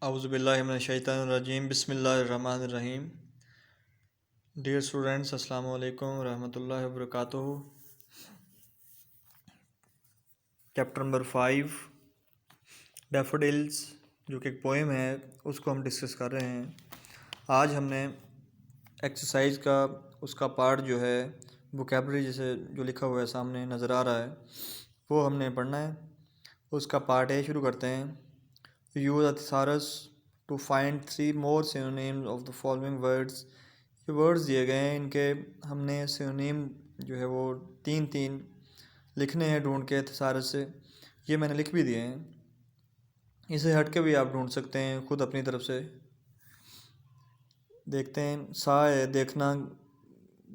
औज़ुबिल्लाहिमिनश्शैतानिर्रजीम बिस्मिल्लाहिर्रहमानिर्रहीम। Dear students, अस्सलामु अलैकुम रहमतुल्लाहि व बरकातुहू। चैप्टर नंबर 5 डैफोडिल्स, जो कि एक पोएम है, उसको हम डिस्कस कर रहे हैं। आज हमने एक्सरसाइज का उसका पार्ट जो है वोकैबुलरी जैसे जो लिखा हुआ है सामने नज़र आ रहा है, वो हमने पढ़ना है। उसका पार्ट ए शुरू करते हैं। Use a thesaurus to find 3 more synonyms of the following words. ये वर्ड्स दिए गए हैं, इनके हमने सिनोनिम जो है वो तीन तीन लिखने हैं ढूंढ के थिसारस से। ये मैंने लिख भी दिए हैं, इसे हट के भी आप ढूंढ सकते हैं खुद अपनी तरफ से। देखते हैं। सा है देखना,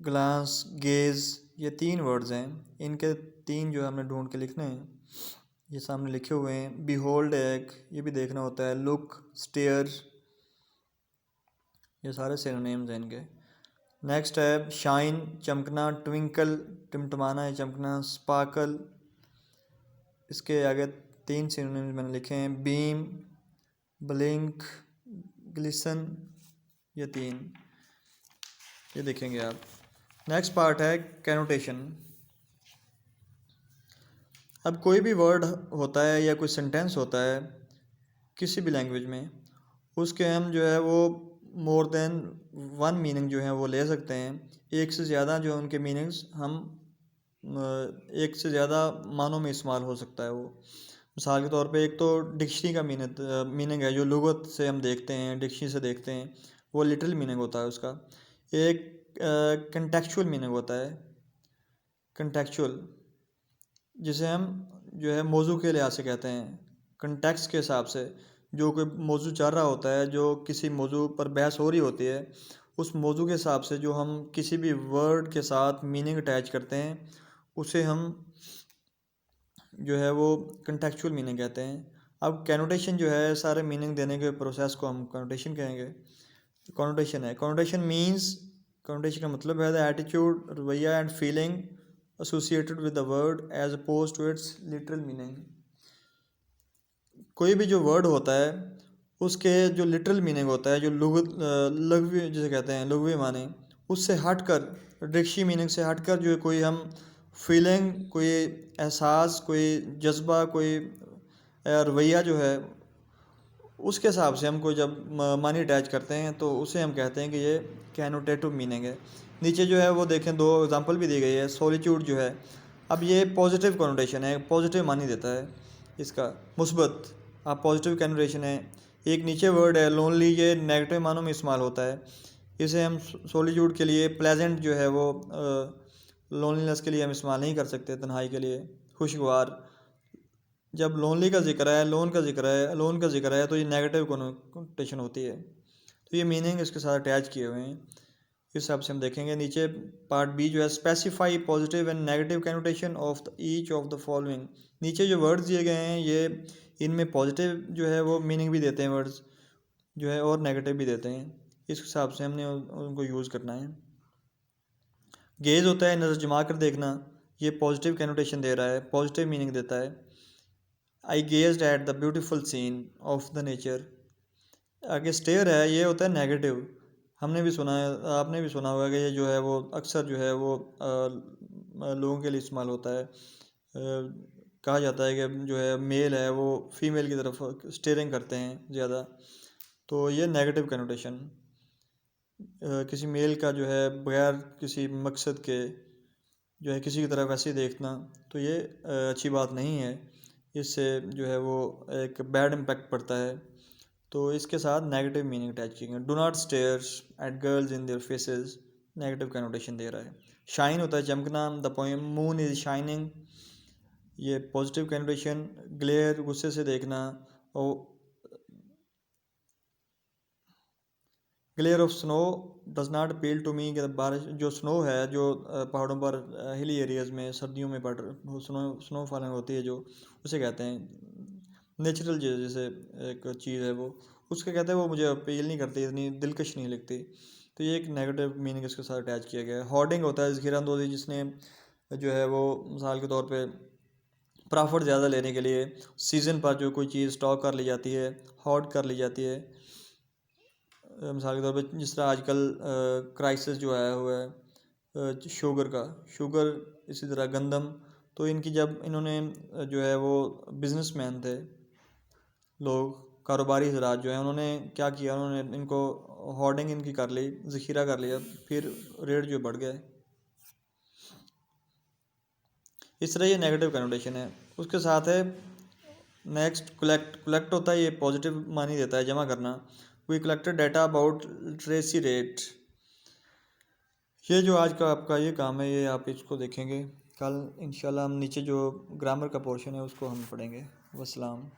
ग्लांस, गेज, ये 3 वर्ड्स हैं। इनके 3 जो हमने ढूंढ के लिखने हैं, ये सामने लिखे हुए हैं। बिहोल्ड एक, ये भी देखना होता है। लुक, स्टेयर, ये सारे सिनोनिम्स हैं इनके। नेक्स्ट है शाइन, चमकना। ट्विंकल, टिमटमाना या चमकना। स्पार्कल, इसके आगे 3 सिनोनिम्स मैंने लिखे हैं। बीम, ब्लिंक, ग्लिसन, ये 3 ये देखेंगे आप। नेक्स्ट पार्ट है कैनोटेशन। अब कोई भी वर्ड होता है या कोई सेंटेंस होता है किसी भी लैंग्वेज में, उसके हम जो है वो मोर देन 1 मीनिंग जो है वो ले सकते हैं। एक से ज़्यादा जो उनके मीनिंग्स हम एक से ज़्यादा मानों में इस्तेमाल हो सकता है वो। मिसाल के तौर पे एक तो डिक्शनरी का मीनिंग है, जो लुगत से हम देखते हैं, डिक्शनरी से देखते हैं, वो लिटरल मीनिंग होता है उसका। एक कंटेक्चुअल मीनिंग होता है। कंटेक्चुअल जिसे हम जो है मौजू के लिहाज से कहते हैं, कंटेक्स्ट के हिसाब से। जो कोई मौजू चल रहा होता है, जो किसी मौजू पर बहस हो रही होती है, उस मौजू के हिसाब से जो हम किसी भी वर्ड के साथ मीनिंग अटैच करते हैं, उसे हम जो है वो कंटेक्चुअल मीनिंग कहते हैं। अब कैनोटेशन जो है, सारे मीनिंग देने के प्रोसेस को हम कैनोटेशन कहेंगे। कॉनोटेशन है, कॉनोटेशन मीन्स, कॉनोटेशन का मतलब है द एटीट्यूड, रवैया and feeling associated with the word as oppose to its literal meaning. कोई भी जो वर्ड होता है उसके जो लिटरल मीनिंग होता है, जो लघवी जिसे कहते हैं, लघवी माने, उससे हटकर, डिक्शनरी मीनिंग से हटकर जो कोई हम फीलिंग, कोई एहसास, कोई जज्बा, कोई रवैया जो है, उसके हिसाब से हम कोई जब मानी अटैच करते हैं तो उसे हम कहते हैं कि ये कैनोटेटिव मीनिंग है। नीचे जो है वो देखें, 2 एग्जांपल भी दी गई है। सॉलिट्यूड जो है, अब ये पॉजिटिव कॉनोटेशन है, पॉजिटिव मानी देता है इसका, मुस्बत। आप पॉजिटिव कैनोटेशन है। एक नीचे वर्ड है लोनली, ये नेगेटिव मानों में इस्तेमाल होता है। इसे हम सॉलिट्यूड के लिए, प्लेजेंट जो है वो लोनलीनेस के लिए हम इस्तेमाल नहीं कर सकते, तन्हाई के लिए। खुशगवार, जब लोनली का जिक्र है, लोन का जिक्र है, तो ये नेगेटिव कॉनोटेशन होती है। तो ये मीनिंग इसके साथ अटैच किए हुए हैं, इस हिसाब से हम देखेंगे। नीचे पार्ट बी जो है, specify positive and negative connotation of the each of the following. नीचे जो वर्ड्स दिए गए हैं, ये इनमें पॉजिटिव जो है वो मीनिंग भी देते हैं वर्ड्स जो है, और नेगेटिव भी देते हैं। इस हिसाब से हमने उनको यूज़ करना है। गेज होता है नज़र जमा कर देखना, ये पॉजिटिव कैनोटेशन दे रहा है, पॉजिटिव मीनिंग देता है। I gazed at the beautiful scene of the nature. आगे स्टेयर है, ये होता है नेगेटिव। हमने भी सुना है, आपने भी सुना होगा कि ये जो है वो अक्सर जो है वो लोगों के लिए इस्तेमाल होता है। कहा जाता है कि जो है मेल है वो फीमेल की तरफ स्टेयरिंग करते हैं ज़्यादा, तो ये नेगेटिव कैनोटेशन। किसी मेल का जो है बगैर किसी मकसद के जो है किसी की तरफ ऐसे ही देखना, तो ये अच्छी बात नहीं है। इससे जो है वो एक बैड इम्पैक्ट पड़ता है। तो इसके साथ नेगेटिव मीनिंग अटैच किए। Do not stare at girls in their faces, negative connotation दे रहा है। शाइन होता है चमकना, the poem moon is shining, ये पॉजिटिव कैनोटेशन। ग्लेयर, गुस्से से देखना, और glare of snow does not appeal to me, बारिश जो स्नो है, जो पहाड़ों पर हिली एरियाज में सर्दियों में पड़ स्नो फॉलिंग होती है, जो उसे कहते हैं नेचुरल, जैसे एक चीज़ है वो, उसके कहते हैं वो मुझे अपील नहीं करती, इतनी दिलकश नहीं लगती। तो ये एक नेगेटिव मीनिंग इसके साथ अटैच किया गया है। हॉर्डिंग होता है ज़ख़ीरा अंदोज़ी, जिसने जो है वो मिसाल के तौर पे प्रॉफिट ज़्यादा लेने के लिए सीज़न पर जो कोई चीज़ स्टॉक कर ली जाती है, होल्ड कर ली जाती है। मिसाल के तौर पे जिस तरह आजकल क्राइसिस जो आया हुआ है शुगर का, शुगर इसी तरह गंदम, तो इनकी जब इन्होंने जो है वो बिजनेसमैन थे लोग, कारोबारी हजरात जो हैं, उन्होंने क्या किया, उन्होंने इनको होर्डिंग इनकी कर ली, ज़ख़ीरा कर लिया, फिर रेट जो बढ़ गए। इस तरह ये नेगेटिव कनोटेशन है। उसके साथ है नेक्स्ट कलेक्ट होता है, ये पॉजिटिव मानी देता है, जमा करना। We collected data about literacy rate. ये जो आज का आपका ये काम है, ये आप इसको देखेंगे। कल इंशाल्लाह हम नीचे जो ग्रामर का पोर्शन है उसको हम पढ़ेंगे। वस्सलाम।